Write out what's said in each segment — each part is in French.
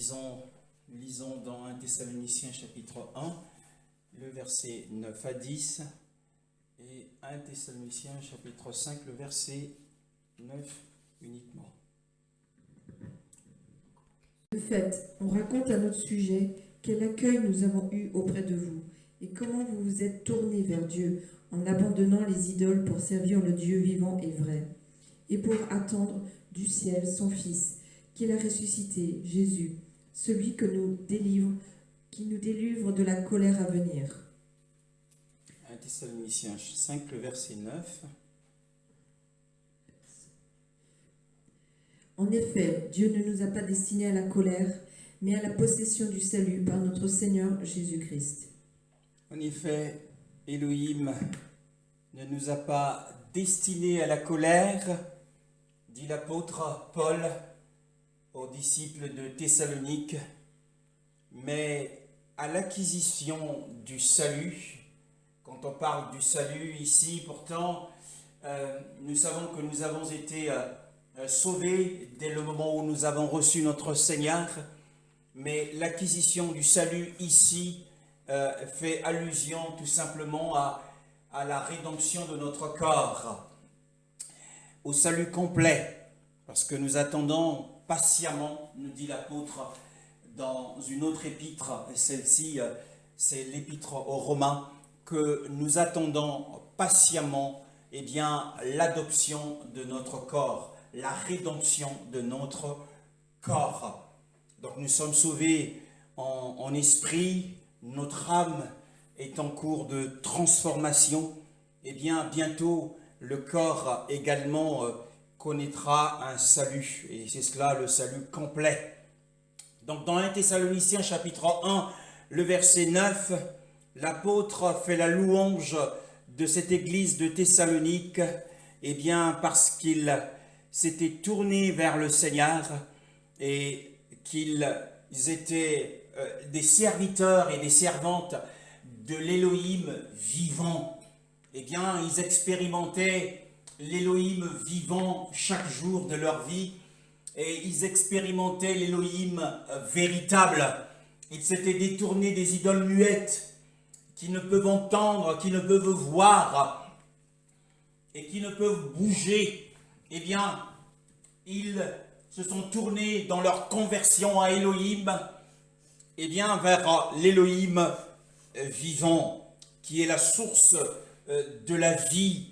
lisons dans 1 Thessaloniciens chapitre 1, le verset 9 à 10, et 1 Thessaloniciens chapitre 5, le verset 9 uniquement. De fait, on raconte à notre sujet quel accueil nous avons eu auprès de vous et comment vous vous êtes tournés vers Dieu en abandonnant les idoles pour servir le Dieu vivant et vrai et pour attendre du ciel son Fils, qu'il a ressuscité, Jésus, celui qui nous délivre de la colère à venir. 1 Thessaloniciens 5, le verset 9. En effet, Dieu ne nous a pas destinés à la colère, mais à la possession du salut par notre Seigneur Jésus-Christ. En effet, Elohim ne nous a pas destinés à la colère, dit l'apôtre Paul aux disciples de Thessalonique, mais à l'acquisition du salut. Quand on parle du salut ici, pourtant, nous savons que nous avons été sauvés dès le moment où nous avons reçu notre Seigneur, mais l'acquisition du salut ici fait allusion tout simplement à la rédemption de notre corps, au salut complet, parce que nous attendons patiemment, nous dit l'apôtre dans une autre épître, celle-ci c'est l'épître aux Romains, que nous attendons patiemment l'adoption de notre corps, la rédemption de notre corps. Donc nous sommes sauvés en esprit, notre âme est en cours de transformation, et bien bientôt le corps également connaîtra un salut, et c'est cela le salut complet. Donc dans 1 Thessaloniciens chapitre 1, le verset 9, l'apôtre fait la louange de cette église de Thessalonique, et bien parce qu'il s'était tourné vers le Seigneur et qu'ils étaient des serviteurs et des servantes de l'Élohim vivant. Eh bien, ils expérimentaient l'Élohim vivant chaque jour de leur vie et ils expérimentaient l'Élohim véritable. Ils s'étaient détournés des idoles muettes qui ne peuvent entendre, qui ne peuvent voir et qui ne peuvent bouger. Eh bien, ils se sont tournés dans leur conversion à Elohim, eh bien, vers l'Élohim vivant, qui est la source de la vie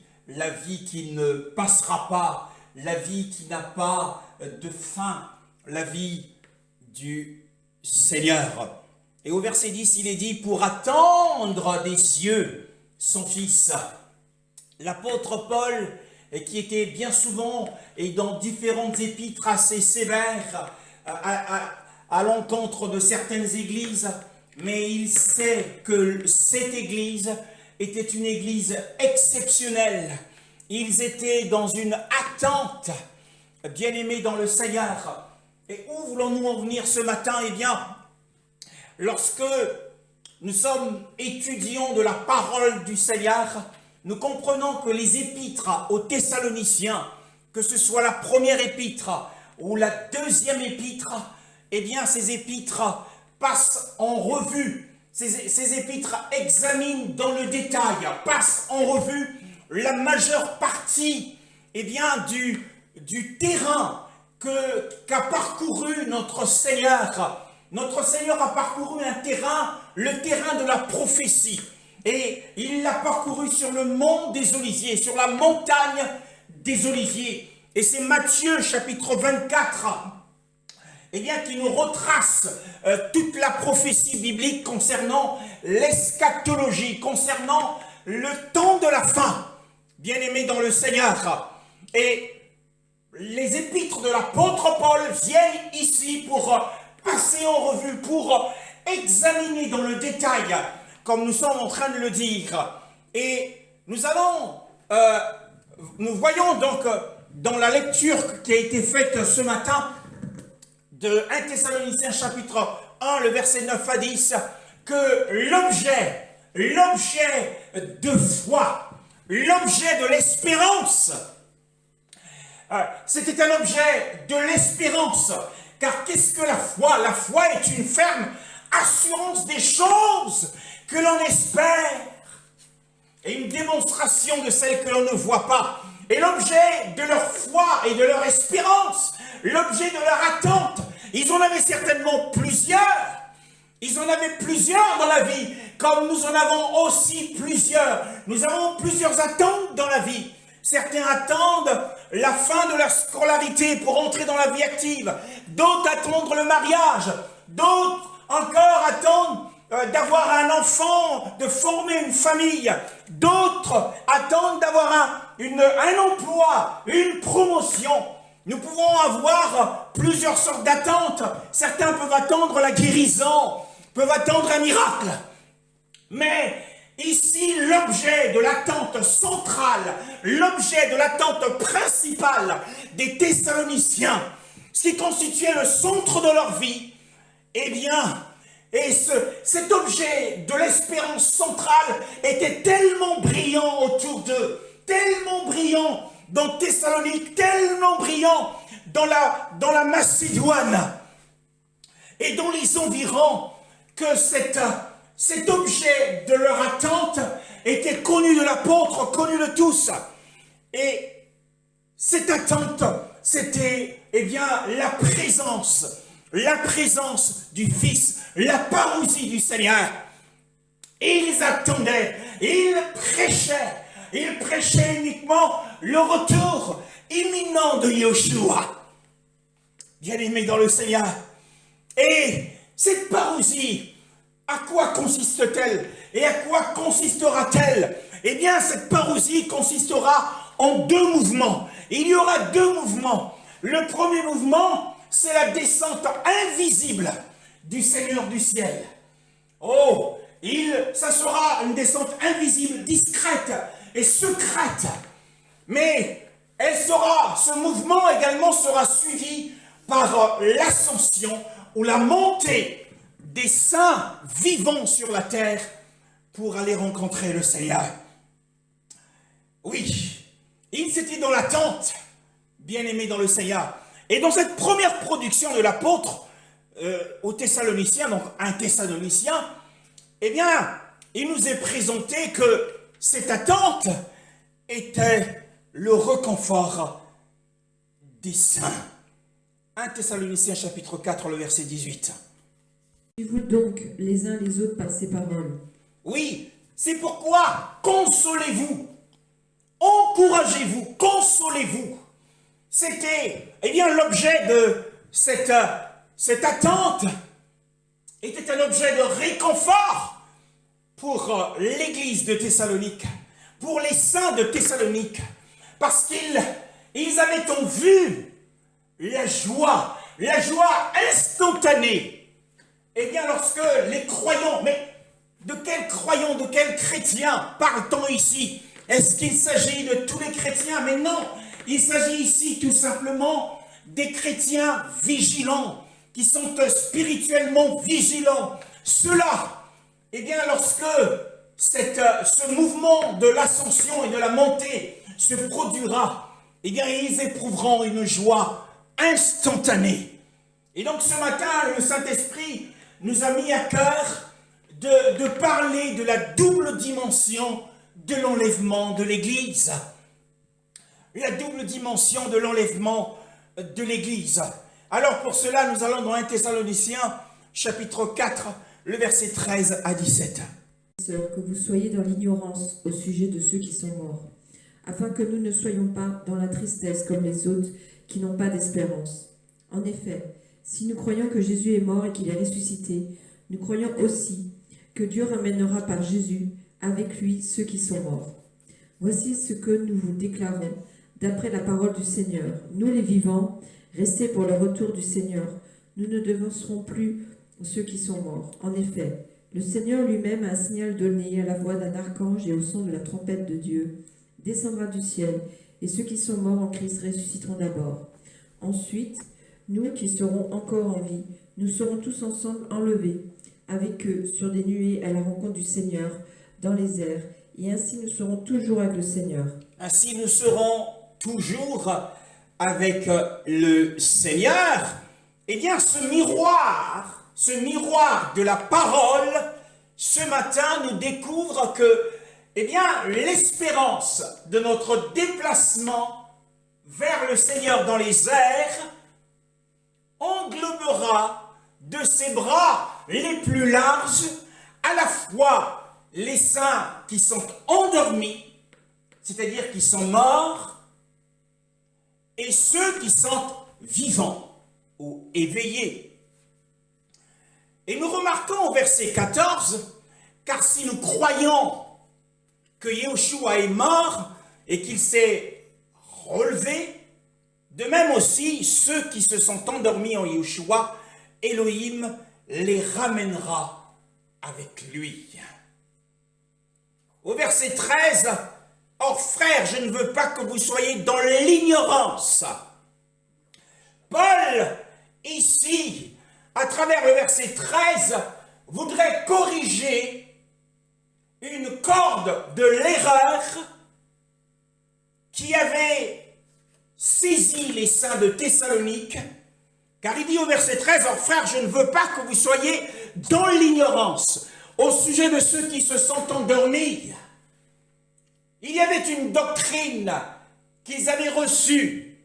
qui ne passera pas, la vie qui n'a pas de fin, la vie du Seigneur. Et au verset 10, il est dit, pour attendre des cieux son Fils. L'apôtre Paul, qui était bien souvent et dans différentes épîtres assez sévères à l'encontre de certaines églises, mais il sait que cette église était une église exceptionnelle. Ils étaient dans une attente, bien-aimés dans le Seigneur. Et où voulons-nous en venir ce matin? Eh bien, lorsque nous sommes étudiants de la parole du Seigneur, nous comprenons que les épîtres aux Thessaloniciens, que ce soit la première épître ou la deuxième épître, eh bien ces épîtres passent en revue, ces épîtres examinent dans le détail, passent en revue la majeure partie eh bien, du terrain qu'a parcouru notre Seigneur. Notre Seigneur a parcouru un terrain, le terrain de la prophétie. Et il l'a parcouru sur le mont des Oliviers, sur la montagne des Oliviers. Et c'est Matthieu chapitre 24 eh bien, qui nous retrace toute la prophétie biblique concernant l'eschatologie, concernant le temps de la fin, bien-aimés dans le Seigneur. Et les épîtres de l'apôtre Paul viennent ici pour passer en revue, pour examiner dans le détail, comme nous sommes en train de le dire. Et nous voyons donc dans la lecture qui a été faite ce matin de 1 Thessaloniciens chapitre 1, le verset 9 à 10, que l'objet de foi, l'objet de l'espérance, c'était un objet de l'espérance. Car qu'est-ce que la foi? La foi est une ferme assurance des choses que l'on espère et une démonstration de celles que l'on ne voit pas. Et l'objet de leur foi et de leur espérance, l'objet de leur attente, ils en avaient certainement plusieurs. Ils en avaient plusieurs dans la vie, comme nous en avons aussi plusieurs. Nous avons plusieurs attentes dans la vie. Certains attendent la fin de la scolarité pour entrer dans la vie active. D'autres attendent le mariage. D'autres encore attendent d'avoir un enfant, de former une famille. D'autres attendent d'avoir un emploi, une promotion. Nous pouvons avoir plusieurs sortes d'attentes. Certains peuvent attendre la guérison, peuvent attendre un miracle. Mais ici, l'objet de l'attente centrale, l'objet de l'attente principale des Thessaloniciens, ce qui constituait le centre de leur vie, eh bien, et cet objet de l'espérance centrale était tellement brillant autour d'eux, tellement brillant dans Thessalonique, tellement brillant dans la Macédoine et dans les environs, que cet objet de leur attente était connu de l'apôtre, connu de tous. Et cette attente, c'était, eh bien, la présence du Fils, la parousie du Seigneur. Ils attendaient, ils prêchaient uniquement le retour imminent de Yeshua, bien-aimé dans le Seigneur. Et cette parousie, à quoi consiste-t-elle et à quoi consistera-t-elle? Eh bien, cette parousie consistera en deux mouvements. Il y aura deux mouvements. Le premier mouvement, c'est la descente invisible du Seigneur du ciel. Oh, ça sera une descente invisible, discrète et secrète. Mais ce mouvement également sera suivi par l'ascension ou la montée des saints vivants sur la terre pour aller rencontrer le Seigneur. Oui, ils étaient dans l'attente, bien-aimés dans le Seigneur. Et dans cette première production de l'apôtre aux Thessaloniciens, donc un Thessalonicien, eh bien, il nous est présenté que cette attente était le réconfort des saints. 1 Thessaloniciens chapitre 4, le verset 18. Suivez-vous donc les uns les autres par ces paroles. Oui, c'est pourquoi consolez-vous, encouragez-vous, consolez-vous. C'était, eh bien, l'objet de cette attente était un objet de réconfort pour l'église de Thessalonique, pour les saints de Thessalonique, parce qu'ils avaient en vue la joie instantanée. Eh bien, lorsque les croyants, mais de quels croyants, de quels chrétiens parle-t-on ici? Est-ce qu'il s'agit de tous les chrétiens? Mais non, il s'agit ici tout simplement des chrétiens vigilants, qui sont spirituellement vigilants. Ceux-là, eh bien, lorsque ce mouvement de l'ascension et de la montée se produira, eh bien, ils éprouveront une joie instantanée. Et donc, ce matin, le Saint-Esprit nous a mis à cœur de parler de la double dimension de l'enlèvement de l'Église. La double dimension de l'enlèvement de l'Église. Alors pour cela, nous allons dans 1 Thessaloniciens, chapitre 4, le verset 13 à 17. Sœurs, que vous soyez dans l'ignorance au sujet de ceux qui sont morts, afin que nous ne soyons pas dans la tristesse comme les autres qui n'ont pas d'espérance. En effet, si nous croyons que Jésus est mort et qu'il est ressuscité, nous croyons aussi que Dieu ramènera par Jésus avec lui ceux qui sont morts. Voici ce que nous vous déclarons d'après la parole du Seigneur. Nous les vivants, restés pour le retour du Seigneur, nous ne devancerons plus ceux qui sont morts. En effet, le Seigneur lui-même a un signal donné à la voix d'un archange et au son de la trompette de Dieu, descendra du ciel, et ceux qui sont morts en Christ ressusciteront d'abord. Ensuite, nous qui serons encore en vie, nous serons tous ensemble enlevés avec eux sur des nuées à la rencontre du Seigneur dans les airs, et ainsi nous serons toujours avec le Seigneur. Ainsi nous serons toujours avec le Seigneur. eh bien ce miroir de la parole, ce matin nous découvre que, eh bien, l'espérance de notre déplacement vers le Seigneur dans les airs englobera de ses bras les plus larges à la fois les saints qui sont endormis, c'est-à-dire qui sont morts, et ceux qui sont vivants ou éveillés. Et nous remarquons au verset 14, car si nous croyons que Yeshua est mort et qu'il s'est relevé, de même aussi ceux qui se sont endormis en Yeshua, Elohim les ramènera avec lui. Au verset 13, « Or frères, je ne veux pas que vous soyez dans l'ignorance. » Paul, ici, à travers le verset 13, voudrait corriger une corde de l'erreur qui avait saisi les saints de Thessalonique, car il dit au verset 13, « Or frères, je ne veux pas que vous soyez dans l'ignorance au sujet de ceux qui se sont endormis. » Il y avait une doctrine qu'ils avaient reçue,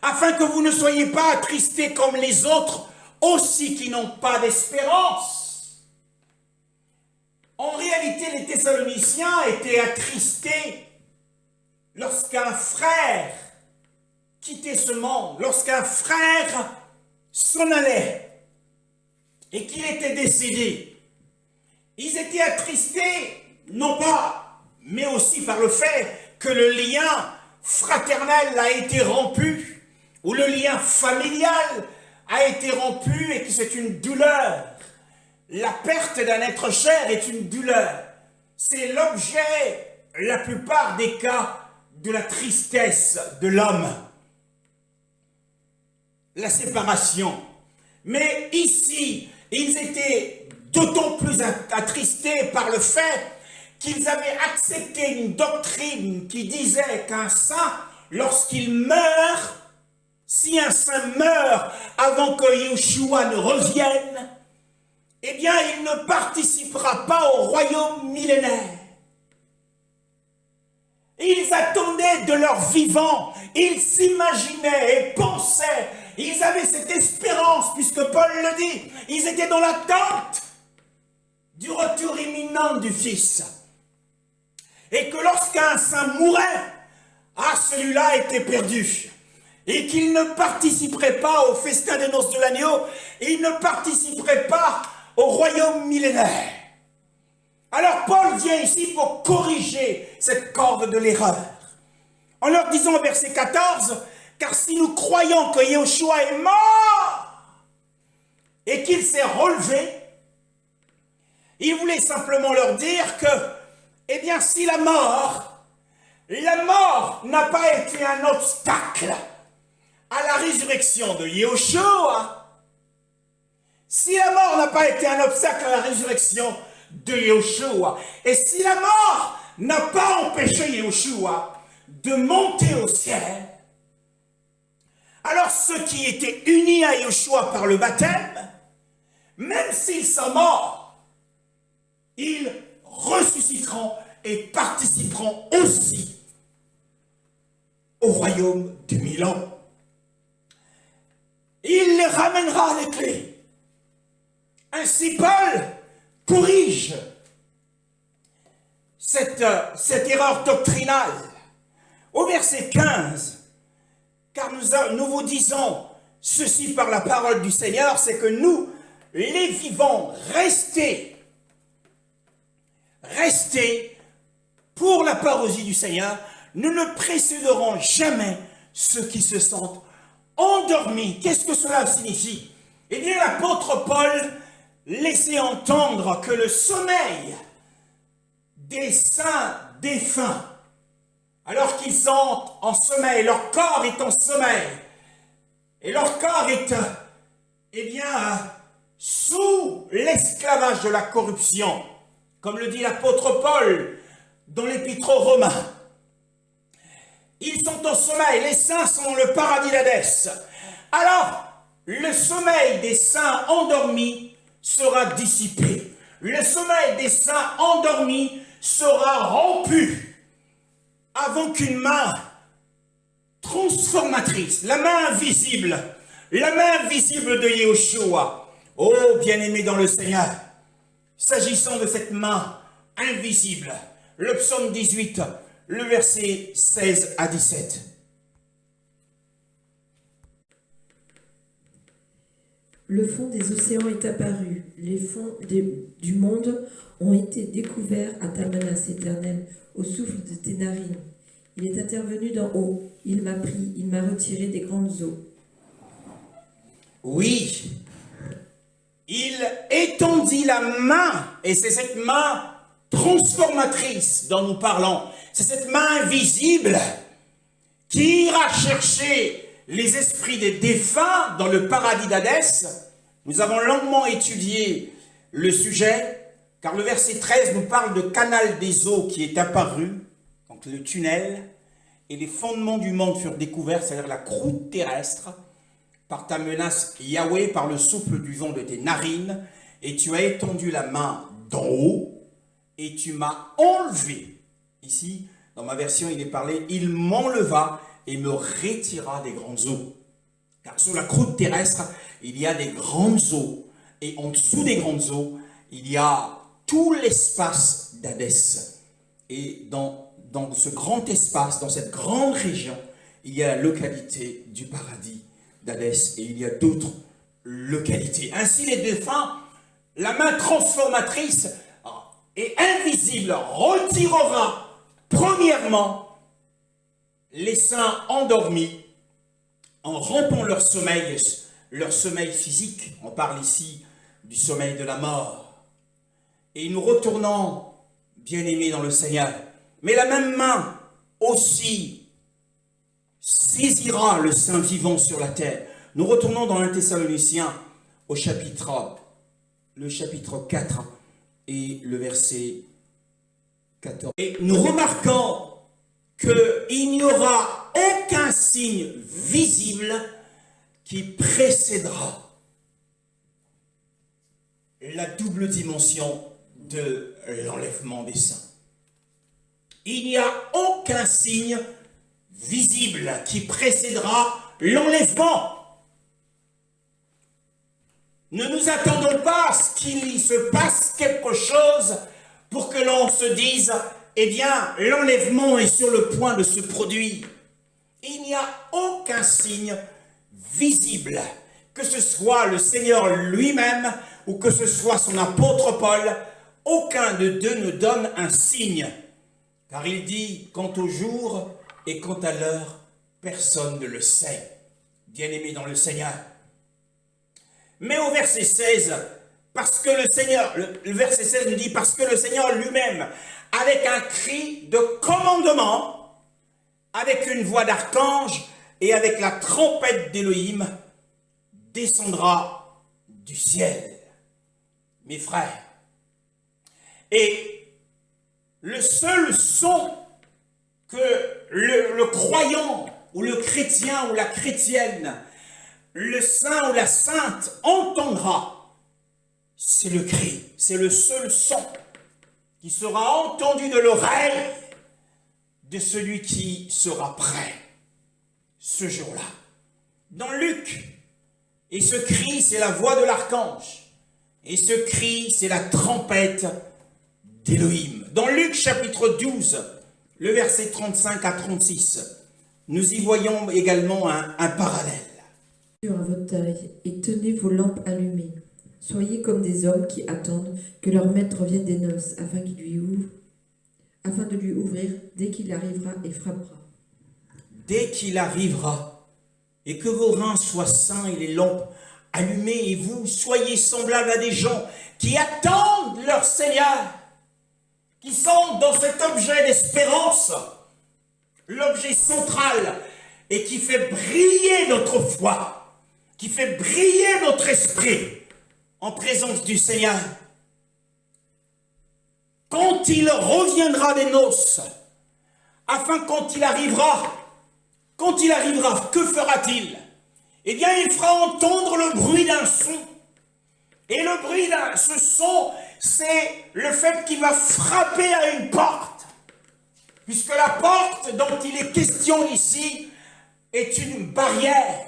afin que vous ne soyez pas attristés comme les autres, aussi qui n'ont pas d'espérance. En réalité, les Thessaloniciens étaient attristés lorsqu'un frère quittait ce monde, lorsqu'un frère s'en allait et qu'il était décédé. Ils étaient attristés, non pas, mais aussi par le fait que le lien fraternel a été rompu, ou le lien familial a été rompu et que c'est une douleur. La perte d'un être cher est une douleur. C'est l'objet, la plupart des cas, de la tristesse de l'homme. La séparation. Mais ici, ils étaient d'autant plus attristés par le fait qu'ils avaient accepté une doctrine qui disait qu'un saint, lorsqu'il meurt, si un saint meurt avant que Yeshua ne revienne, eh bien, il ne participera pas au royaume millénaire. Ils attendaient de leur vivant, ils s'imaginaient et pensaient, ils avaient cette espérance, puisque Paul le dit, ils étaient dans l'attente du retour imminent du Fils. Et que lorsqu'un saint mourait, celui-là était perdu. Et qu'il ne participerait pas au festin des noces de l'agneau, il ne participerait pas au royaume millénaire. Alors Paul vient ici pour corriger cette corde de l'erreur. En leur disant au verset 14, « Car si nous croyons que Yeshua est mort et qu'il s'est relevé, il voulait simplement leur dire que, eh bien, si la mort n'a pas été un obstacle à la résurrection de Yeshua, si la mort n'a pas été un obstacle à la résurrection de Yeshua, et si la mort n'a pas empêché Yeshua de monter au ciel, alors ceux qui étaient unis à Yeshua par le baptême, même s'ils sont morts, ils ressusciteront et participeront aussi au royaume du Milan. Il les ramènera avec lui. Ainsi Paul corrige cette erreur doctrinale. Au verset 15, car nous vous disons ceci par la parole du Seigneur, c'est que nous, les vivants, restés pour la parousie du Seigneur, nous ne précéderons jamais ceux qui se sentent endormis. Qu'est-ce que cela signifie? Eh bien, l'apôtre Paul laissait entendre que le sommeil des saints défunts, alors qu'ils sont en sommeil, leur corps est en sommeil, et leur corps est, sous l'esclavage de la corruption, comme le dit l'apôtre Paul dans l'épître aux Romains. Ils sont en sommeil, les saints sont dans le paradis d'Hadès. Alors, le sommeil des saints endormis sera dissipé. Le sommeil des saints endormis sera rompu avant qu'une main transformatrice, la main invisible de Yahushua, oh bien-aimé dans le Seigneur, s'agissant de cette main invisible, le psaume 18, le verset 16 à 17. Le fond des océans est apparu, les fonds du monde ont été découverts à ta menace éternelle, au souffle de tes narines. Il est intervenu d'en haut, il m'a pris, il m'a retiré des grandes eaux. Oui, il étendit la main, et c'est cette main transformatrice dont nous parlons. C'est cette main invisible qui ira chercher les esprits des défunts dans le paradis d'Hadès. Nous avons longuement étudié le sujet, car le verset 13 nous parle de canal des eaux qui est apparu, donc le tunnel, et les fondements du monde furent découverts, c'est-à-dire la croûte terrestre, par ta menace Yahweh, par le souffle du vent de tes narines, et tu as étendu la main d'en haut, et tu m'as enlevé. Ici, dans ma version, il est parlé, il m'enleva et me retira des grandes eaux. Car sur la croûte terrestre, il y a des grandes eaux, et en dessous des grandes eaux, il y a tout l'espace d'Hadès. Et dans ce grand espace, dans cette grande région, il y a la localité du paradis d'Hadès, et il y a d'autres localités. Ainsi, les défunts, la main transformatrice et invisible retirera premièrement les saints endormis en rompant leur sommeil physique. On parle ici du sommeil de la mort. Et nous retournons, bien-aimés dans le Seigneur, mais la même main aussi saisira le saint vivant sur la terre. Nous retournons dans 1 Thessaloniciens au chapitre 4 et le verset 14. Et nous remarquons qu'il n'y aura aucun signe visible qui précédera la double dimension de l'enlèvement des saints. Il n'y a aucun signe visible qui précédera l'enlèvement. Ne nous attendons pas à ce qu'il se passe quelque chose pour que l'on se dise, eh bien, l'enlèvement est sur le point de se produire. Il n'y a aucun signe visible, que ce soit le Seigneur lui-même ou que ce soit son apôtre Paul, aucun de deux ne donne un signe. Car il dit, quant au jour et quant à l'heure, personne ne le sait. Bien-aimé dans le Seigneur. Mais au verset 16, parce que le Seigneur, le verset 16 nous dit, parce que le Seigneur lui-même, avec un cri de commandement, avec une voix d'archange et avec la trompette d'Élohim, descendra du ciel. Mes frères, et le seul son que le croyant ou le chrétien ou la chrétienne, le saint ou la sainte entendra, c'est le cri. C'est le seul son qui sera entendu de l'oreille de celui qui sera prêt ce jour-là. Dans Luc, et ce cri, c'est la voix de l'archange. Et ce cri, c'est la trompette d'Élohim. Dans Luc chapitre 12, le verset 35 à 36, nous y voyons également un parallèle. À votre taille et tenez vos lampes allumées. Soyez comme des hommes qui attendent que leur maître revienne des noces afin de lui ouvrir dès qu'il arrivera et frappera. Dès qu'il arrivera, et que vos reins soient sains et les lampes allumées, et vous soyez semblables à des gens qui attendent leur Seigneur, qui sont dans cet objet d'espérance, l'objet central, et qui fait briller notre foi, qui fait briller notre esprit en présence du Seigneur. Quand il reviendra des noces, afin quand il arrivera, que fera-t-il? eh bien il fera entendre le bruit d'un son. Et le bruit de ce son, c'est le fait qu'il va frapper à une porte. Puisque la porte dont il est question ici est une barrière.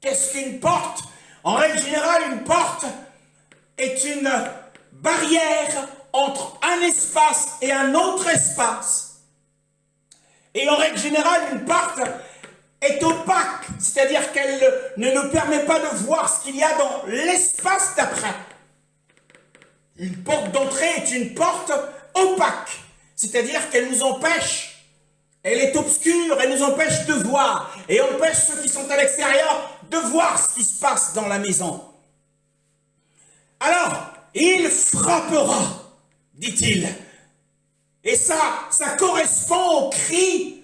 Qu'est-ce qu'une porte? En règle générale, une porte est une barrière entre un espace et un autre espace. Et en règle générale, une porte est opaque, c'est-à-dire qu'elle ne nous permet pas de voir ce qu'il y a dans l'espace d'après. Une porte d'entrée est une porte opaque, c'est-à-dire qu'elle nous empêche, elle est obscure, elle nous empêche de voir, et empêche ceux qui sont à l'extérieur de voir ce qui se passe dans la maison. Alors, il frappera, dit-il, et ça correspond au cri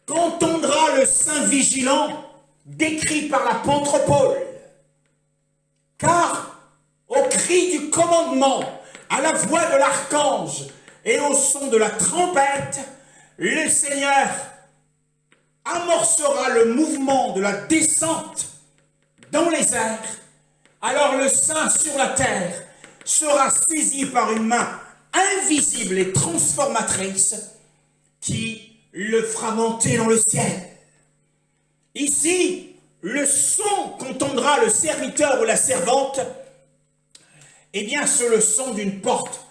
qu'entendra le saint vigilant, décrit par l'apôtre Paul. Car au cri du commandement, à la voix de l'archange et au son de la trompette, le Seigneur amorcera le mouvement de la descente dans les airs. Alors le saint sur la terre sera saisi par une main invisible et transformatrice qui le fera monter dans le ciel. Ici, le son qu'entendra le serviteur ou la servante, eh bien, c'est le son d'une porte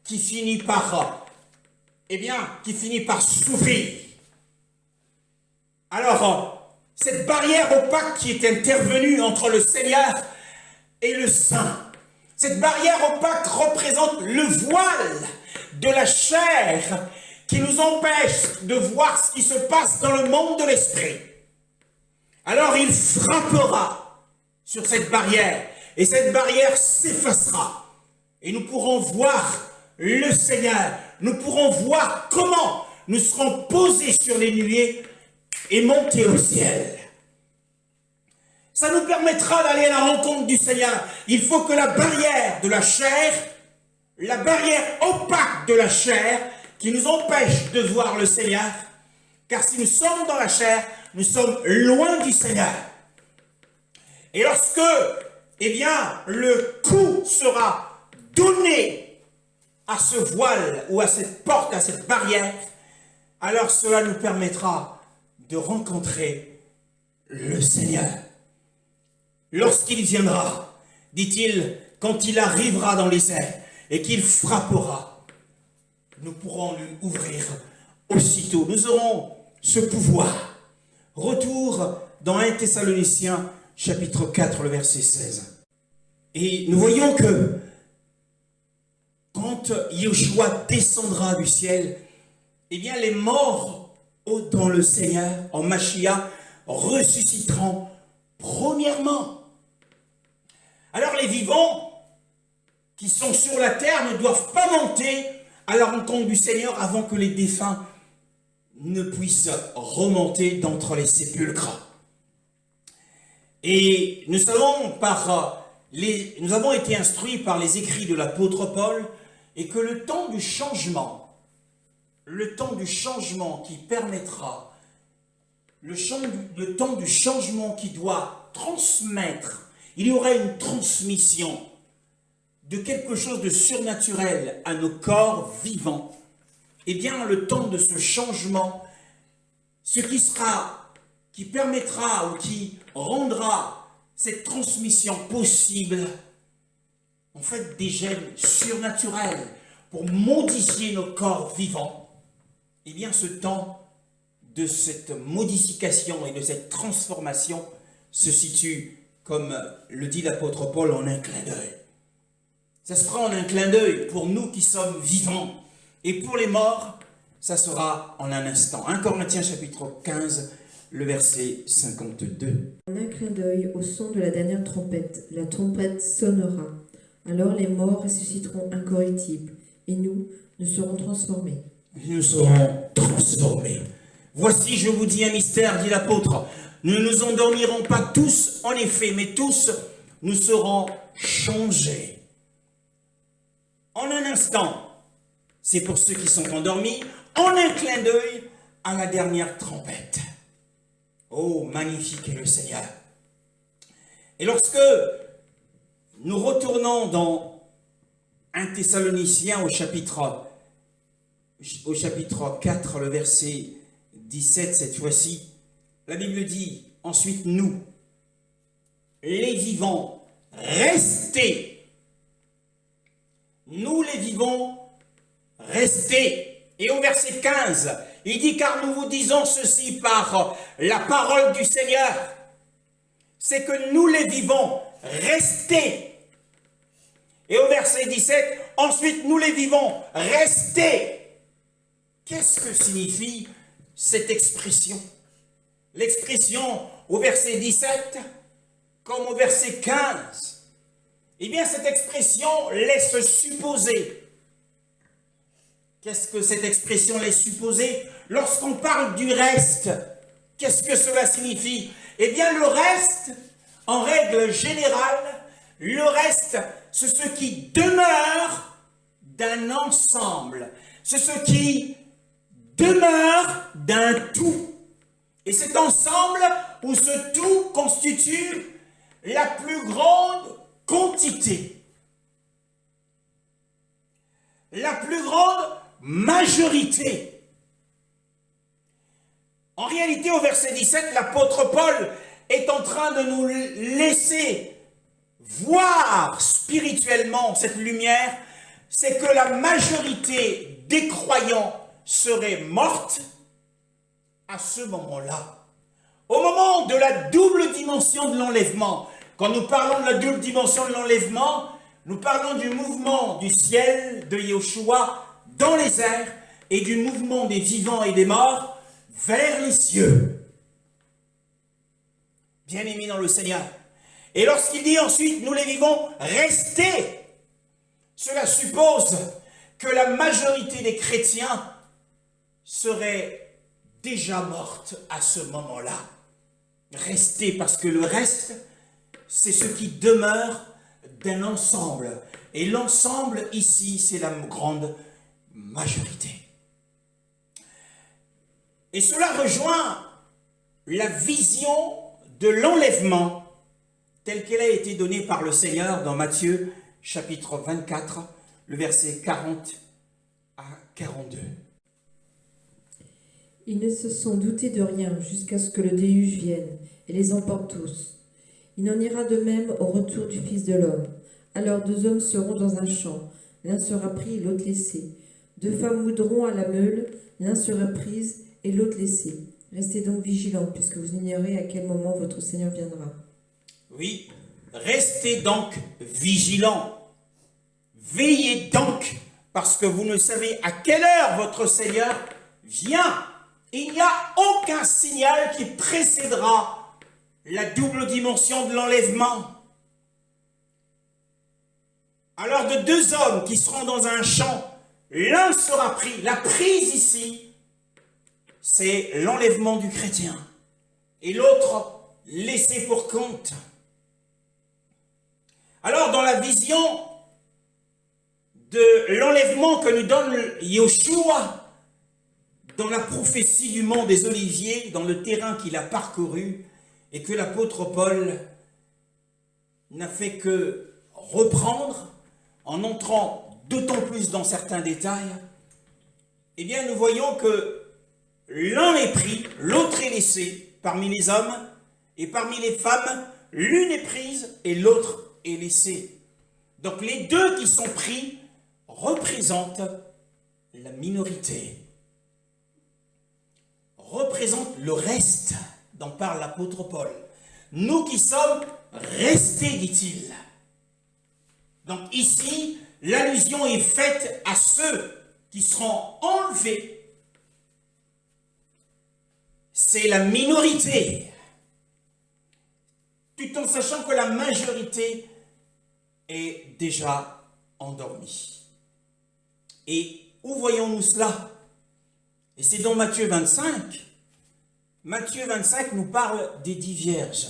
qui finit par, s'ouvrir. Alors, cette barrière opaque qui est intervenue entre le Seigneur et le Saint, cette barrière opaque représente le voile de la chair qui nous empêche de voir ce qui se passe dans le monde de l'esprit. Alors il frappera sur cette barrière, et cette barrière s'effacera. Et nous pourrons voir le Seigneur, nous pourrons voir comment nous serons posés sur les nuées et monter au ciel. Ça nous permettra d'aller à la rencontre du Seigneur. Il faut que la barrière de la chair, la barrière opaque de la chair, qui nous empêche de voir le Seigneur, car si nous sommes dans la chair, nous sommes loin du Seigneur. Et lorsque, le coup sera donné à ce voile ou à cette porte, à cette barrière, alors cela nous permettra de rencontrer le Seigneur. Lorsqu'il viendra, dit-il, quand il arrivera dans les airs et qu'il frappera, nous pourrons lui ouvrir aussitôt. Nous aurons ce pouvoir. Retour dans 1 Thessaloniciens, chapitre 4, le verset 16. Et nous voyons que quand Yeshua descendra du ciel, eh bien les morts dans le Seigneur, en Machia, ressusciteront premièrement. Alors les vivants qui sont sur la terre ne doivent pas monter à la rencontre du Seigneur avant que les défunts ne puissent remonter d'entre les sépulcres. Et nous avons été instruits par les écrits de l'apôtre Paul, et que le temps du changement qui permettra, le temps du changement qui doit transmettre, il y aura une transmission de quelque chose de surnaturel à nos corps vivants. Eh bien, le temps de ce changement, ce qui permettra ou qui rendra cette transmission possible, en fait, des gènes surnaturels pour modifier nos corps vivants, eh bien, ce temps de cette modification et de cette transformation se situe, comme le dit l'apôtre Paul, en un clin d'œil. Ça se fera en un clin d'œil pour nous qui sommes vivants. Et pour les morts, ça sera en un instant. 1 Corinthiens chapitre 15, le verset 52. En un clin d'œil, au son de la dernière trompette, la trompette sonnera. Alors les morts ressusciteront incorruptibles, et nous serons transformés. Nous serons transformés. Voici, je vous dis un mystère, dit l'apôtre. Nous ne nous endormirons pas tous, en effet, mais tous, nous serons changés. En un instant, c'est pour ceux qui sont endormis, en un clin d'œil à la dernière trompette. Oh, magnifique est le Seigneur. Et lorsque nous retournons dans 1 Thessaloniciens au chapitre 4, le verset 17, cette fois-ci, la Bible dit, ensuite nous, les vivants, restés. Nous les vivons, restés. Et au verset 15, il dit, car nous vous disons ceci par la parole du Seigneur, c'est que nous les vivons, restés. Et au verset 17, ensuite nous les vivons, restés. Qu'est-ce que signifie cette expression? L'expression au verset 17, comme au verset 15, eh bien cette expression laisse supposer. Qu'est-ce que cette expression laisse supposer? Lorsqu'on parle du reste, qu'est-ce que cela signifie? Eh bien le reste, en règle générale, le reste, c'est ce qui demeure d'un ensemble. C'est ce qui demeure d'un tout. Et cet ensemble ou ce tout constitue la plus grande quantité, la plus grande majorité. En réalité, au verset 17, l'apôtre Paul est en train de nous laisser voir spirituellement cette lumière, c'est que la majorité des croyants serait morte à ce moment-là. Au moment de la double dimension de l'enlèvement, quand nous parlons de la double dimension de l'enlèvement, nous parlons du mouvement du ciel de Yeshua dans les airs et du mouvement des vivants et des morts vers les cieux. Bien-aimés dans le Seigneur. Et lorsqu'il dit ensuite, nous les vivons, restez, cela suppose que la majorité des chrétiens serait déjà morte à ce moment-là. Restez, parce que le reste, c'est ce qui demeure d'un ensemble. Et l'ensemble ici, c'est la grande majorité. Et cela rejoint la vision de l'enlèvement telle qu'elle a été donnée par le Seigneur dans Matthieu chapitre 24, le verset 40 à 42. Ils ne se sont doutés de rien jusqu'à ce que le déluge vienne et les emporte tous. Il en ira de même au retour du Fils de l'homme. Alors 2 hommes seront dans un champ, l'un sera pris et l'autre laissé. 2 femmes moudront à la meule, l'un sera prise et l'autre laissé. Restez donc vigilants, puisque vous ignorez à quel moment votre Seigneur viendra. Oui, restez donc vigilants. Veillez donc, parce que vous ne savez à quelle heure votre Seigneur vient. Il n'y a aucun signal qui précédera la double dimension de l'enlèvement. Alors de 2 hommes qui seront dans un champ, l'un sera pris. La prise ici, c'est l'enlèvement du chrétien. Et l'autre, laissé pour compte. Alors dans la vision de l'enlèvement que nous donne Yeshua, dans la prophétie du mont des Oliviers, dans le terrain qu'il a parcouru, et que l'apôtre Paul n'a fait que reprendre, en entrant d'autant plus dans certains détails, eh bien nous voyons que l'un est pris, l'autre est laissé parmi les hommes, et parmi les femmes, l'une est prise et l'autre est laissée. Donc les 2 qui sont pris représentent la minorité, représentent le reste dont parle l'apôtre Paul. Nous qui sommes restés, dit-il. Donc ici, l'allusion est faite à ceux qui seront enlevés. C'est la minorité, tout en sachant que la majorité est déjà endormie. Et où voyons-nous cela? Et c'est dans Matthieu 25. Matthieu 25 nous parle des 10 vierges.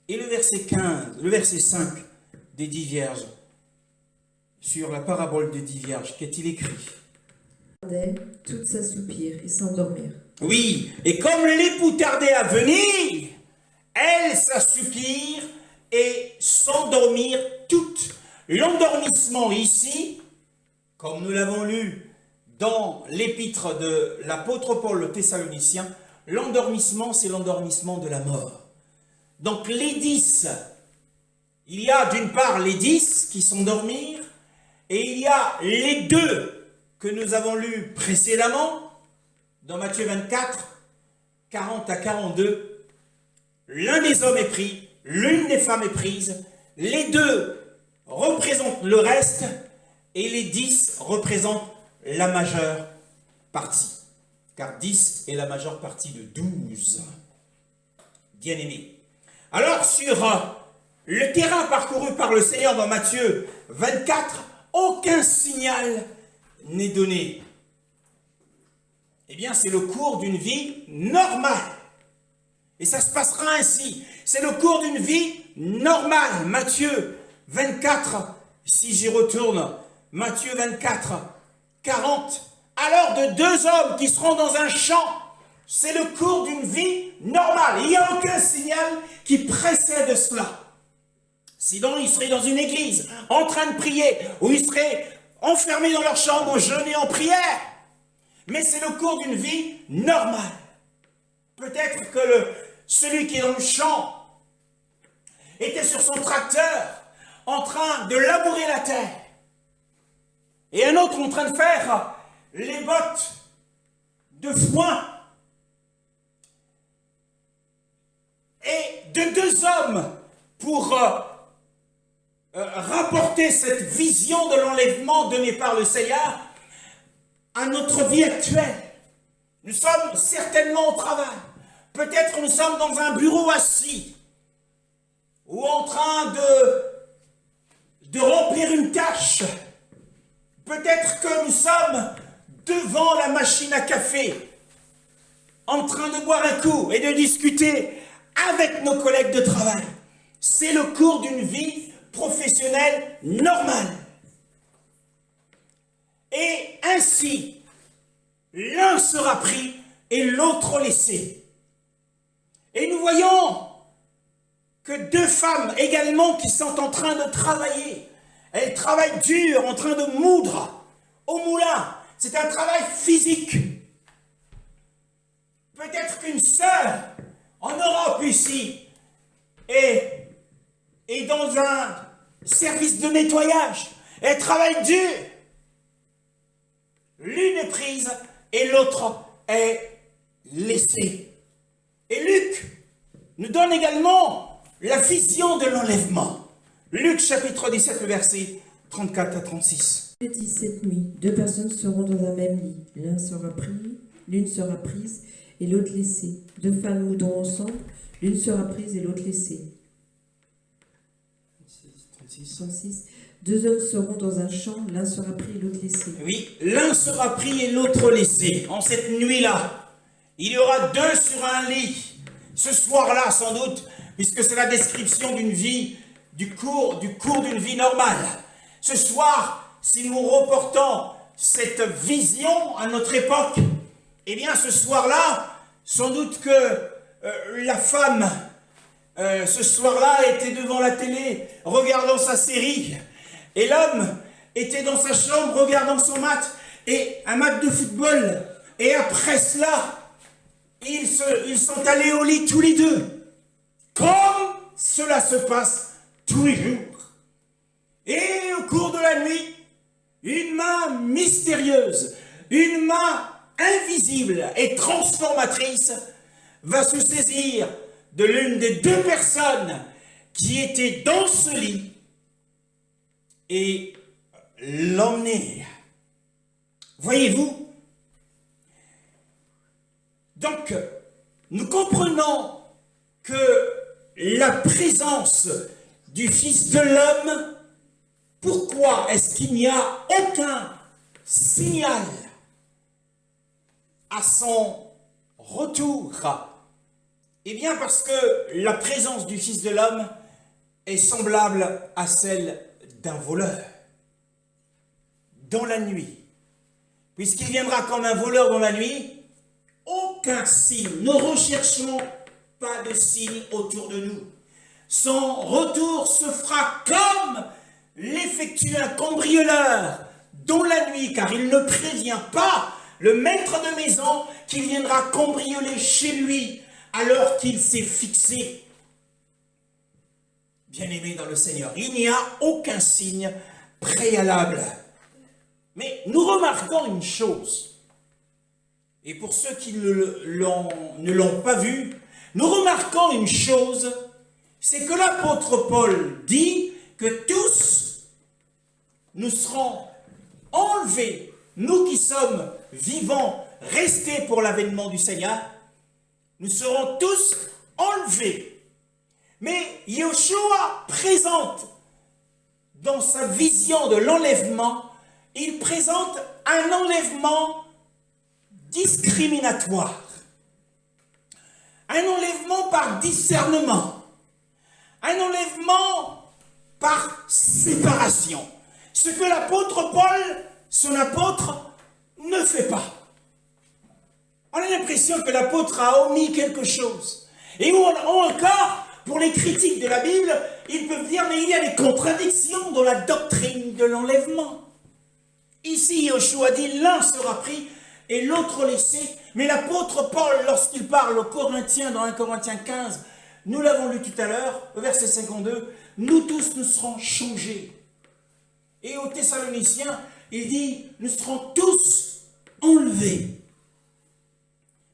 Et le verset 5 des 10 vierges, sur la parabole des 10 vierges, qu'est-il écrit? Toutes s'assoupirent et s'endormirent. Oui, et comme l'époux tardait à venir, elles s'assoupirent et s'endormir toutes. L'endormissement ici, comme nous l'avons lu dans l'épître de l'apôtre Paul aux Thessaloniciens, l'endormissement, c'est l'endormissement de la mort. Donc les 10, il y a d'une part les 10 qui s'endormirent, et il y a les 2 que nous avons lus précédemment, dans Matthieu 24, 40 à 42. L'un des hommes est pris, l'une des femmes est prise, les 2 représentent le reste, et les 10 représentent la majeure partie. Car 10 est la majeure partie de 12. Bien-aimés. Alors, sur le terrain parcouru par le Seigneur dans Matthieu 24, aucun signal n'est donné. Eh bien, c'est le cours d'une vie normale. Et ça se passera ainsi. C'est le cours d'une vie normale. Matthieu 24, si j'y retourne, Matthieu 24, 40. Alors de 2 hommes qui seront dans un champ, c'est le cours d'une vie normale. Il n'y a aucun signal qui précède cela. Sinon, ils seraient dans une église, en train de prier, ou ils seraient enfermés dans leur chambre, jeûner en prière. Mais c'est le cours d'une vie normale. Peut-être que celui qui est dans le champ était sur son tracteur, en train de labourer la terre. Et un autre en train de faire les bottes de foin. Et de 2 hommes pour rapporter cette vision de l'enlèvement donnée par le Seigneur à notre vie actuelle. Nous sommes certainement au travail. Peut-être nous sommes dans un bureau assis ou en train de remplir une tâche. Peut-être que nous sommes devant la machine à café, en train de boire un coup et de discuter avec nos collègues de travail. C'est le cours d'une vie professionnelle normale. Et ainsi, l'un sera pris et l'autre laissé. Et nous voyons que 2 femmes également qui sont en train de travailler. Elles travaillent dur, en train de moudre au moulin. C'est un travail physique. Peut-être qu'une sœur en Europe ici est dans un service de nettoyage. Elle travaille dur. L'une est prise et l'autre est laissée. Et Luc nous donne également la vision de l'enlèvement. Luc chapitre 17, le verset 34 à 36. Il dit cette nuit, 2 personnes seront dans un même lit. L'une sera prise et l'autre laissée. 2 femmes moudront ensemble, l'une sera prise et l'autre laissée. 36. 2 hommes seront dans un champ, l'un sera pris et l'autre laissé. Oui, l'un sera pris et l'autre laissé. En cette nuit-là, il y aura 2 sur un lit. Ce soir-là, sans doute, puisque c'est la description d'une vie, du cours d'une vie normale. Ce soir, si nous reportons cette vision à notre époque, eh bien, ce soir-là, sans doute que la femme, ce soir-là, était devant la télé, regardant sa série, et l'homme était dans sa chambre, regardant son match, et un match de football, et après cela, ils sont allés au lit tous les 2, comme cela se passe tous les jours. Et au cours de la nuit, une main mystérieuse, une main invisible et transformatrice va se saisir de l'une des 2 personnes qui étaient dans ce lit et l'emmener. Voyez-vous? Donc, nous comprenons que la présence du Fils de l'homme, pourquoi est-ce qu'il n'y a aucun signal à son retour? Eh bien parce que la présence du Fils de l'homme est semblable à celle d'un voleur dans la nuit. Puisqu'il viendra comme un voleur dans la nuit, aucun signe, ne recherchons pas de signe autour de nous. Son retour se fera comme l'effectue un cambrioleur dans la nuit, car il ne prévient pas le maître de maison qu'il viendra cambrioler chez lui alors qu'il s'est fixé. Bien-aimé dans le Seigneur, il n'y a aucun signe préalable. Mais nous remarquons une chose, et pour ceux qui ne l'ont pas vu, nous remarquons une chose, c'est que l'apôtre Paul dit que tous nous serons enlevés, nous qui sommes vivants, restés pour l'avènement du Seigneur, nous serons tous enlevés. Mais Yeshua présente dans sa vision de l'enlèvement, il présente un enlèvement discriminatoire, un enlèvement par discernement, un enlèvement par séparation. Ce que l'apôtre Paul, son apôtre, ne fait pas. On a l'impression que l'apôtre a omis quelque chose. Et ou encore, pour les critiques de la Bible, ils peuvent dire, mais il y a des contradictions dans la doctrine de l'enlèvement. Ici, Yeshua dit, l'un sera pris et l'autre laissé. Mais l'apôtre Paul, lorsqu'il parle aux Corinthiens, dans 1 Corinthiens 15, nous l'avons lu tout à l'heure, au verset 52, nous tous nous serons changés. Et aux Thessaloniciens, il dit, nous serons tous enlevés.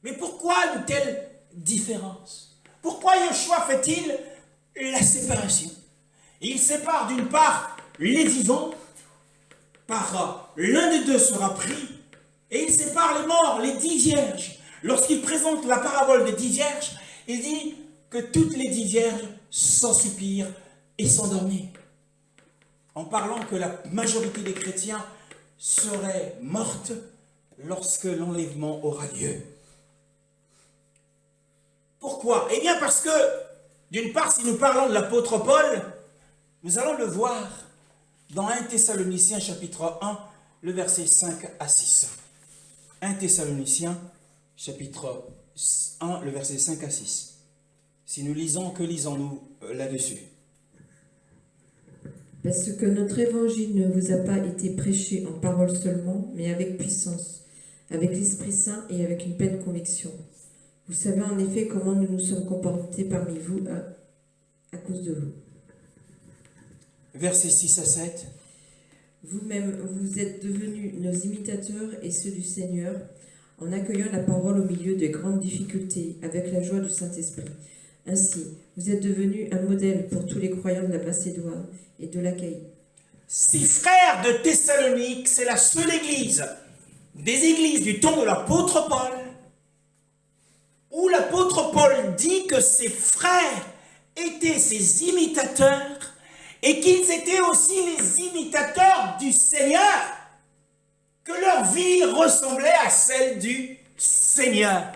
Mais pourquoi une telle différence? Pourquoi Yeshua fait-il la séparation? Il sépare d'une part les vivants, par l'un des deux sera pris, et il sépare les morts, les 10 vierges. Lorsqu'il présente la parabole des 10 vierges, il dit que toutes les 10 vierges s'ensoupirent et s'endormirent, en parlant que la majorité des chrétiens seraient mortes lorsque l'enlèvement aura lieu. Pourquoi? Eh bien parce que, d'une part, si nous parlons de l'apôtre Paul, nous allons le voir dans 1 Thessaloniciens chapitre 1, le verset 5 à 6. 1 Thessaloniciens chapitre 1, le verset 5 à 6. Si nous lisons, que lisons-nous là-dessus? Parce que notre évangile ne vous a pas été prêché en parole seulement, mais avec puissance, avec l'Esprit Saint et avec une pleine conviction. Vous savez en effet comment nous nous sommes comportés parmi vous à cause de vous. Versets 6 à 7. Vous-même, vous êtes devenus nos imitateurs et ceux du Seigneur, en accueillant la parole au milieu de grandes difficultés, avec la joie du Saint-Esprit. Ainsi, vous êtes devenus un modèle pour tous les croyants de la Macédoine et de l'Achaïe. Ces frères de Thessalonique, c'est la seule église des églises du temps de l'apôtre Paul, où l'apôtre Paul dit que ses frères étaient ses imitateurs et qu'ils étaient aussi les imitateurs du Seigneur, que leur vie ressemblait à celle du Seigneur.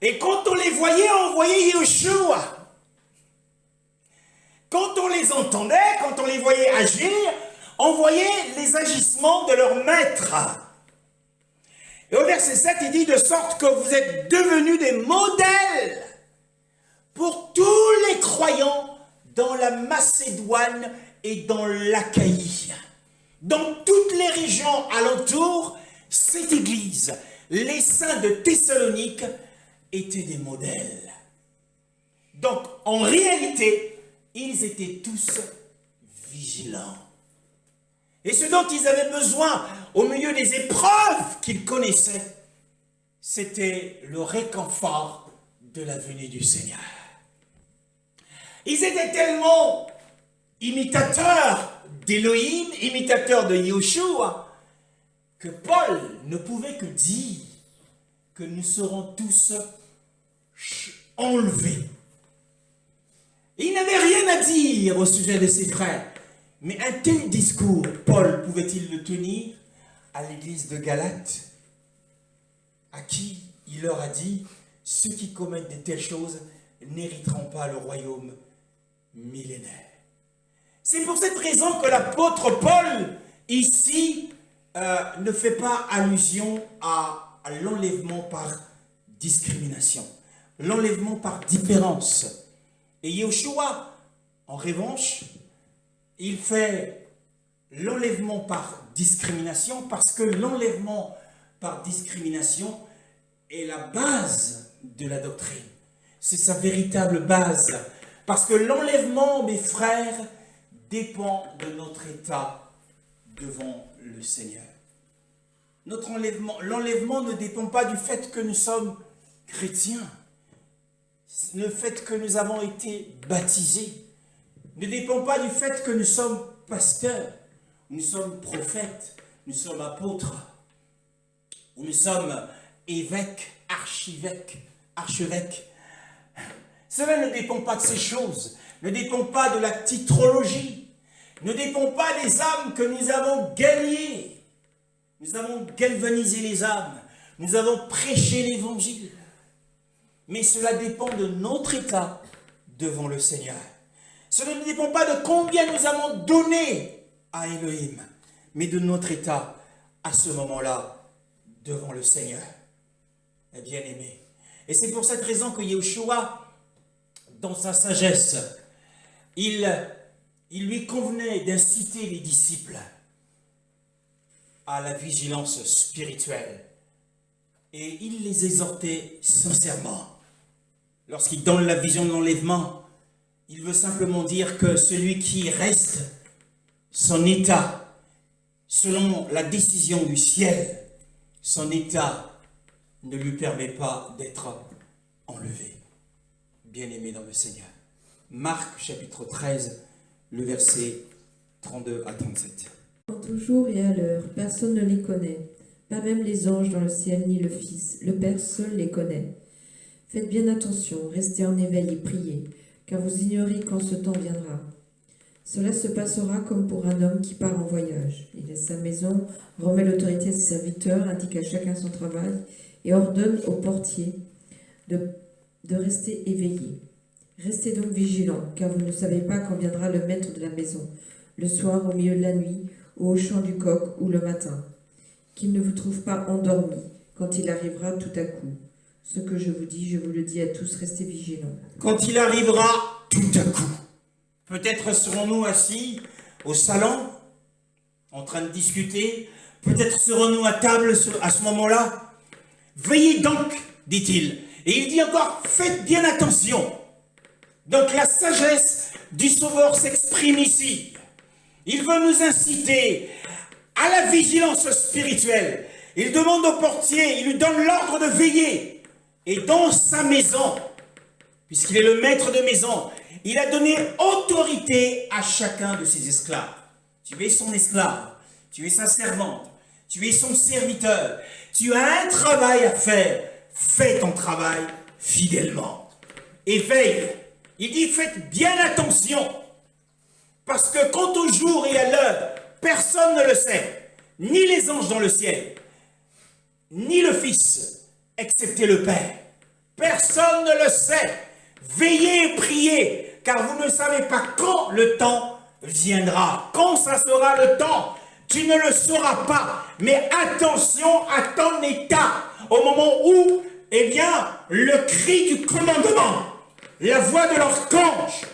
Et quand on les voyait, on voyait Yeshua. Quand on les entendait, quand on les voyait agir, on voyait les agissements de leur maître. Et au verset 7, il dit de sorte que vous êtes devenus des modèles pour tous les croyants dans la Macédoine et dans l'Achaïe. Dans toutes les régions alentour, cette église, les saints de Thessalonique, étaient des modèles. Donc, en réalité, ils étaient tous vigilants. Et ce dont ils avaient besoin au milieu des épreuves qu'ils connaissaient, c'était le réconfort de la venue du Seigneur. Ils étaient tellement imitateurs d'Élohim, imitateurs de Yeshua, que Paul ne pouvait que dire que nous serons tous enlevés. Et il n'avait rien à dire au sujet de ses frères. Mais un tel discours, Paul pouvait-il le tenir à l'église de Galate, à qui il leur a dit, ceux qui commettent de telles choses n'hériteront pas le royaume millénaire. C'est pour cette raison que l'apôtre Paul, ici, ne fait pas allusion à l'enlèvement par discrimination, l'enlèvement par différence. Et Yeshua, en revanche, il fait l'enlèvement par discrimination, parce que l'enlèvement par discrimination est la base de la doctrine. C'est sa véritable base. Parce que l'enlèvement, mes frères, dépend de notre état devant le Seigneur. L'enlèvement ne dépend pas du fait que nous sommes chrétiens. Le fait que nous avons été baptisés ne dépend pas du fait que nous sommes pasteurs, nous sommes prophètes, nous sommes apôtres, ou nous sommes évêques, archevêques. Cela ne dépend pas de ces choses, ne dépend pas de la titrologie, ne dépend pas des âmes que nous avons gagnées. Nous avons galvanisé les âmes, nous avons prêché l'évangile. Mais cela dépend de notre état devant le Seigneur. Cela ne dépend pas de combien nous avons donné à Elohim, mais de notre état à ce moment-là devant le Seigneur. Eh bien aimé. Et c'est pour cette raison que Yeshua, dans sa sagesse, il lui convenait d'inciter les disciples à la vigilance spirituelle. Et il les exhortait sincèrement. Lorsqu'il donne la vision de l'enlèvement, il veut simplement dire que celui qui reste, son état, selon la décision du ciel, son état ne lui permet pas d'être enlevé. Bien-aimé dans le Seigneur. Marc chapitre 13, le verset 32 à 37. Quant au jour et à l'heure, personne ne les connaît, pas même les anges dans le ciel ni le Fils. Le Père seul les connaît. Faites bien attention, restez en éveil et priez, car vous ignorez quand ce temps viendra. Cela se passera comme pour un homme qui part en voyage. Il laisse sa maison, remet l'autorité à ses serviteurs, indique à chacun son travail et ordonne au portier de rester éveillé. Restez donc vigilants, car vous ne savez pas quand viendra le maître de la maison, le soir, au milieu de la nuit, ou au chant du coq, ou le matin. Qu'il ne vous trouve pas endormis quand il arrivera tout à coup. Ce que je vous dis, je vous le dis à tous, restez vigilants. Quand il arrivera tout à coup, peut-être serons-nous assis au salon, en train de discuter, peut-être serons-nous à table à ce moment-là. Veillez donc, dit-il. Et il dit encore, faites bien attention. Donc la sagesse du Sauveur s'exprime ici. Il veut nous inciter à la vigilance spirituelle. Il demande au portier, il lui donne l'ordre de veiller. Et dans sa maison, puisqu'il est le maître de maison, il a donné autorité à chacun de ses esclaves. Tu es son esclave, tu es sa servante, tu es son serviteur, tu as un travail à faire, fais ton travail fidèlement. Et veille, il dit faites bien attention, parce que quant au jour et à l'heure, personne ne le sait, ni les anges dans le ciel, ni le Fils, excepté le Père. Personne ne le sait. Veillez et priez, car vous ne savez pas quand le temps viendra. Quand ça sera le temps, tu ne le sauras pas. Mais attention à ton état, au moment où, eh bien, le cri du commandement, la voix de l'archange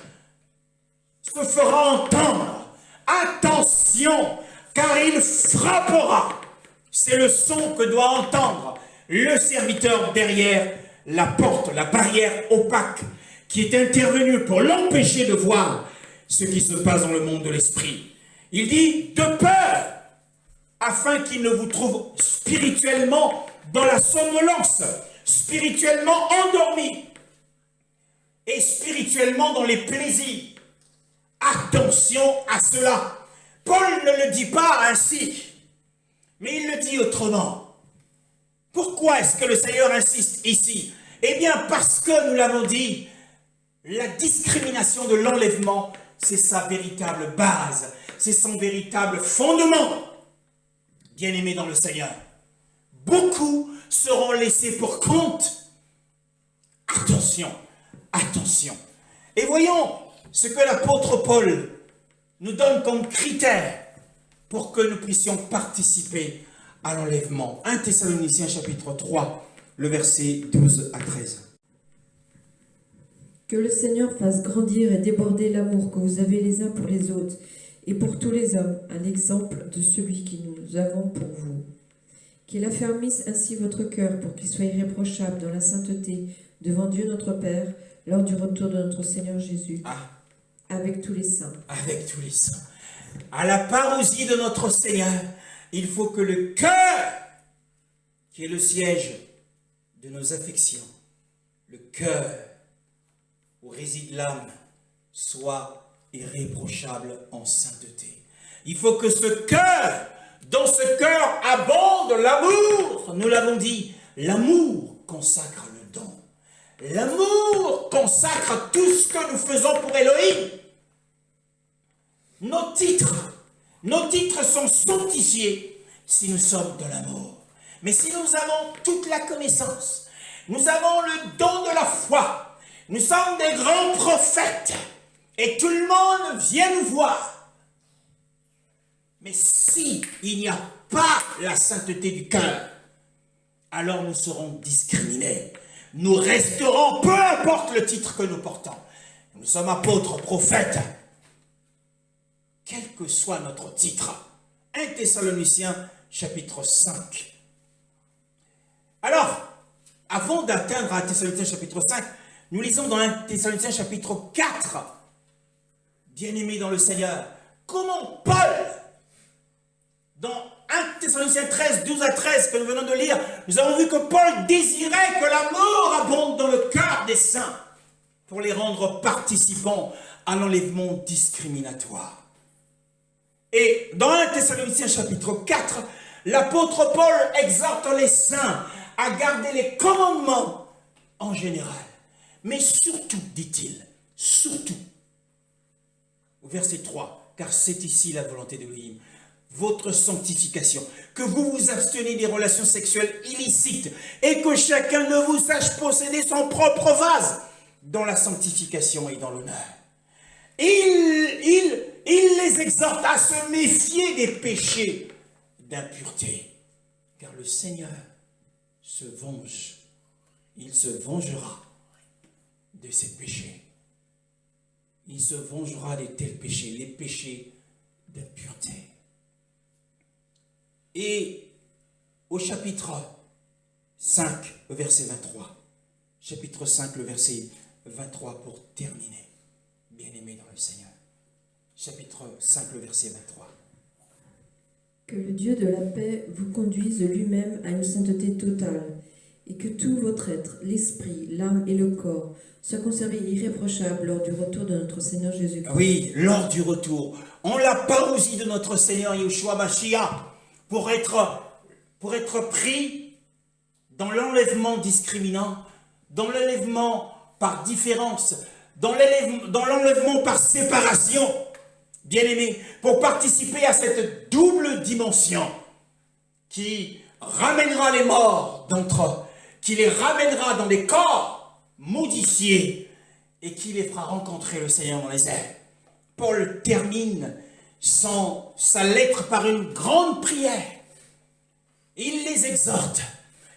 se fera entendre. Attention, car il frappera. C'est le son que doit entendre le serviteur derrière la porte, la barrière opaque, qui est intervenu pour l'empêcher de voir ce qui se passe dans le monde de l'esprit. Il dit de peur, afin qu'il ne vous trouve spirituellement dans la somnolence, spirituellement endormi, et spirituellement dans les plaisirs. Attention à cela. Paul ne le dit pas ainsi, mais il le dit autrement. Pourquoi est-ce que le Seigneur insiste ici? Eh bien, parce que, nous l'avons dit, la discrimination de l'enlèvement, c'est sa véritable base, c'est son véritable fondement. Bien-aimés dans le Seigneur, beaucoup seront laissés pour compte. Attention, attention. Et voyons ce que l'apôtre Paul nous donne comme critère pour que nous puissions participer à l'enlèvement. 1 Thessaloniciens chapitre 3, le verset 12 à 13. Que le Seigneur fasse grandir et déborder l'amour que vous avez les uns pour les autres et pour tous les hommes, à l'exemple de celui que nous avons pour vous. Qu'il affermisse ainsi votre cœur pour qu'il soit irréprochable dans la sainteté devant Dieu notre Père lors du retour de notre Seigneur Jésus, avec tous les saints. Avec tous les saints. À la parousie de notre Seigneur, il faut que le cœur, qui est le siège de nos affections, le cœur où réside l'âme, soit irréprochable en sainteté. Il faut que ce cœur, dans ce cœur abonde l'amour. Nous l'avons dit, l'amour consacre le don. L'amour consacre tout ce que nous faisons pour Elohim. Nos titres sont sanctifiés si nous sommes de l'amour. Mais si nous avons toute la connaissance, nous avons le don de la foi, nous sommes des grands prophètes, et tout le monde vient nous voir. Mais si il n'y a pas la sainteté du cœur, alors nous serons discriminés. Nous resterons, peu importe le titre que nous portons. Nous sommes apôtres, prophètes, quel que soit notre titre. 1 Thessaloniciens, chapitre 5. Alors, avant d'atteindre 1 Thessaloniciens, chapitre 5, nous lisons dans 1 Thessaloniciens, chapitre 4, bien-aimés dans le Seigneur, comment Paul, dans 1 Thessaloniciens 13, 12 à 13, que nous venons de lire, nous avons vu que Paul désirait que l'amour abonde dans le cœur des saints pour les rendre participants à l'enlèvement discriminatoire. Et dans 1 Thessaloniciens chapitre 4, l'apôtre Paul exhorte les saints à garder les commandements en général. Mais surtout, dit-il, surtout, au verset 3, car c'est ici la volonté d'Élohim, votre sanctification, que vous vous abstenez des relations sexuelles illicites et que chacun de vous sache posséder son propre vase dans la sanctification et dans l'honneur. Il les exhorte à se méfier des péchés d'impureté, car le Seigneur se venge, il se vengera de ces péchés. Il se vengera de tels péchés, les péchés d'impureté. Et au chapitre 5, le verset 23, chapitre 5, le verset 23 pour terminer, bien-aimés dans le Seigneur. Chapitre 5, le verset 23. Que le Dieu de la paix vous conduise lui-même à une sainteté totale, et que tout votre être, l'esprit, l'âme et le corps, soient conservés irréprochables lors du retour de notre Seigneur Jésus-Christ. Oui, lors du retour. En la parousie de notre Seigneur Yeshua Mashiach, pour être pris dans l'enlèvement discriminant, dans l'enlèvement par différence, dans l'enlèvement par séparation, bien-aimés, pour participer à cette double dimension qui ramènera les morts d'entre eux, qui les ramènera dans des corps modifiés et qui les fera rencontrer le Seigneur dans les airs. Paul termine sa lettre par une grande prière. Il les exhorte.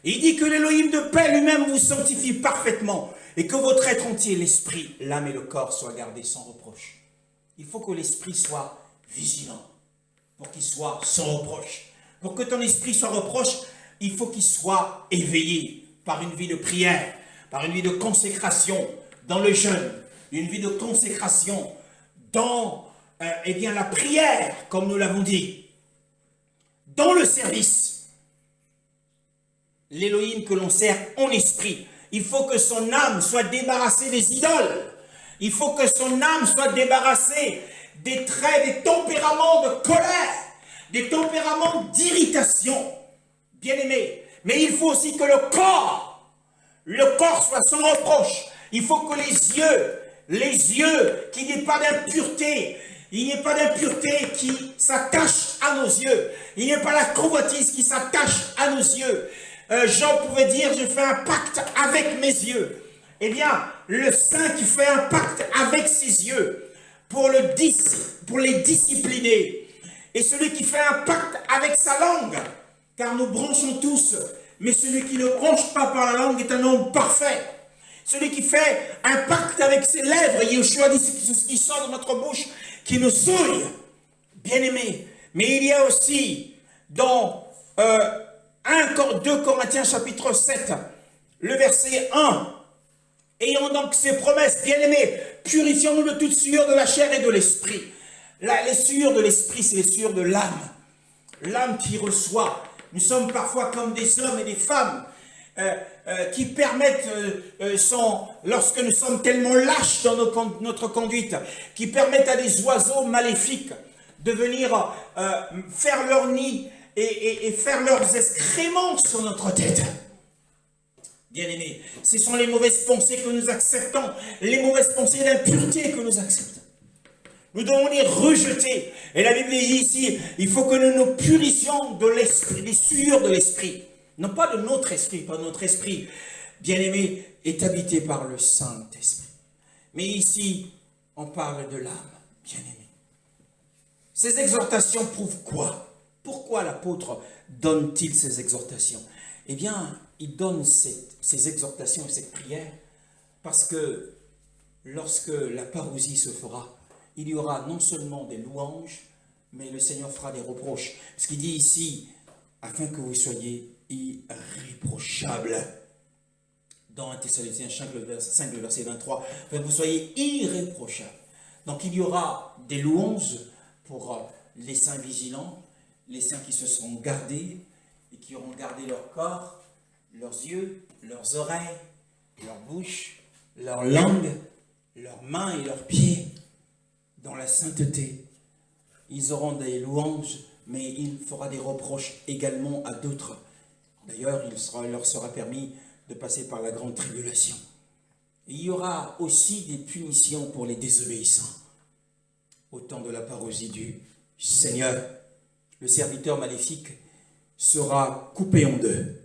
Il dit que l'Élohim de paix lui-même vous sanctifie parfaitement et que votre être entier, l'esprit, l'âme et le corps soient gardés sans reproche. Il faut que l'esprit soit vigilant pour qu'il soit sans reproche. Pour que ton esprit soit reproche, il faut qu'il soit éveillé par une vie de prière, par une vie de consécration dans le jeûne, une vie de consécration dans la prière, comme nous l'avons dit, dans le service. L'Élohim que l'on sert en esprit, il faut que son âme soit débarrassée des idoles. Il faut que son âme soit débarrassée des traits, des tempéraments de colère, des tempéraments d'irritation. Bien-aimé, mais il faut aussi que le corps soit sans reproche. Il faut que les yeux, qu'il n'y ait pas d'impureté, il n'y ait pas d'impureté qui s'attache à nos yeux. Il n'y ait pas la convoitise qui s'attache à nos yeux. Jean pouvait dire, je fais un pacte avec mes yeux. Eh bien, le saint qui fait un pacte avec ses yeux pour les discipliner. Et celui qui fait un pacte avec sa langue, car nous branchons tous, mais celui qui ne branche pas par la langue est un homme parfait. celui qui fait un pacte avec ses lèvres. Yeshua dit ce qui sort de notre bouche qui nous souille, bien-aimés. Mais il y a aussi dans 2 Corinthiens chapitre 7, le verset 1, ayant donc ces promesses, bien-aimés, purifions-nous de toute souillure de la chair et de l'esprit. Les souillures de l'esprit, c'est les souillures de l'âme. L'âme qui reçoit. Nous sommes parfois comme des hommes et des femmes qui permettent, lorsque nous sommes tellement lâches dans notre conduite, qui permettent à des oiseaux maléfiques de venir faire leur nid et faire leurs excréments sur notre tête. Bien-aimés, ce sont les mauvaises pensées que nous acceptons, les mauvaises pensées d'impureté que nous acceptons. Nous devons les rejeter. Et la Bible dit ici, il faut que nous nous purissions de l'esprit, des souillures de l'esprit. Non pas de notre esprit, pas notre esprit, bien-aimé, est habité par le Saint-Esprit. Mais ici, on parle de l'âme, bien-aimé. Ces exhortations prouvent quoi? Pourquoi l'apôtre donne-t-il ces exhortations? Eh bien, il donne ces exhortations et cette prière parce que lorsque la parousie se fera, il y aura non seulement des louanges, mais le Seigneur fera des reproches. Ce qu'il dit ici, afin que vous soyez irréprochables. Dans 1 Thessaloniciens 5, le verset 23, afin que vous soyez irréprochables. Donc il y aura des louanges pour les saints vigilants, les saints qui se seront gardés et qui auront gardé leur corps, leurs yeux, leurs oreilles, leur bouche, leur langue, leurs mains et leurs pieds dans la sainteté. Ils auront des louanges, mais il fera des reproches également à d'autres. D'ailleurs, il leur sera permis de passer par la grande tribulation. Et il y aura aussi des punitions pour les désobéissants. Au temps de la parousie du Seigneur, le serviteur maléfique sera coupé en deux.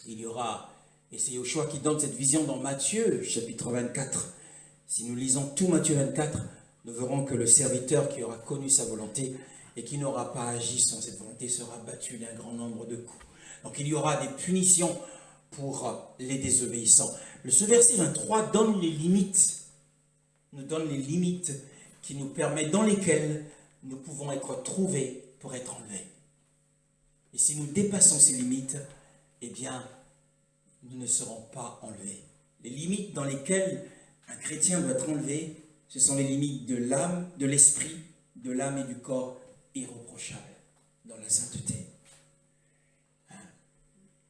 Il y aura, et c'est Yeshua qui donne cette vision dans Matthieu, chapitre 24. Si nous lisons tout Matthieu 24, nous verrons que le serviteur qui aura connu sa volonté et qui n'aura pas agi sans cette volonté sera battu d'un grand nombre de coups. Donc il y aura des punitions pour les désobéissants. Ce verset 23 donne les limites, nous donne les limites qui nous permettent, dans lesquelles nous pouvons être trouvés pour être enlevés. Et si nous dépassons ces limites, eh bien, nous ne serons pas enlevés. Les limites dans lesquelles un chrétien doit être enlevé, ce sont les limites de l'âme, de l'esprit, de l'âme et du corps irréprochables dans la sainteté.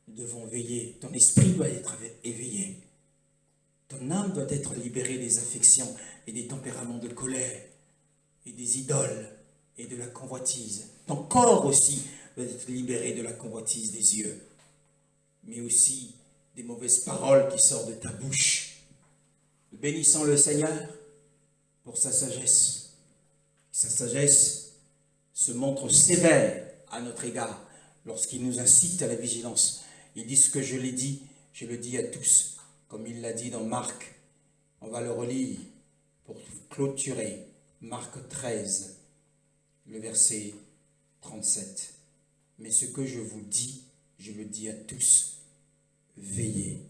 Nous devons veiller. Ton esprit doit être éveillé. Ton âme doit être libérée des affections et des tempéraments de colère et des idoles et de la convoitise. Ton corps aussi doit être libéré de la convoitise des yeux, mais aussi des mauvaises paroles qui sortent de ta bouche. Nous bénissons le Seigneur pour sa sagesse. Sa sagesse se montre sévère à notre égard lorsqu'il nous incite à la vigilance. Il dit ce que je l'ai dit, je le dis à tous, comme il l'a dit dans Marc. On va le relire pour clôturer. Marc 13, le verset 37. Mais ce que je vous dis, je le dis à tous, veillez.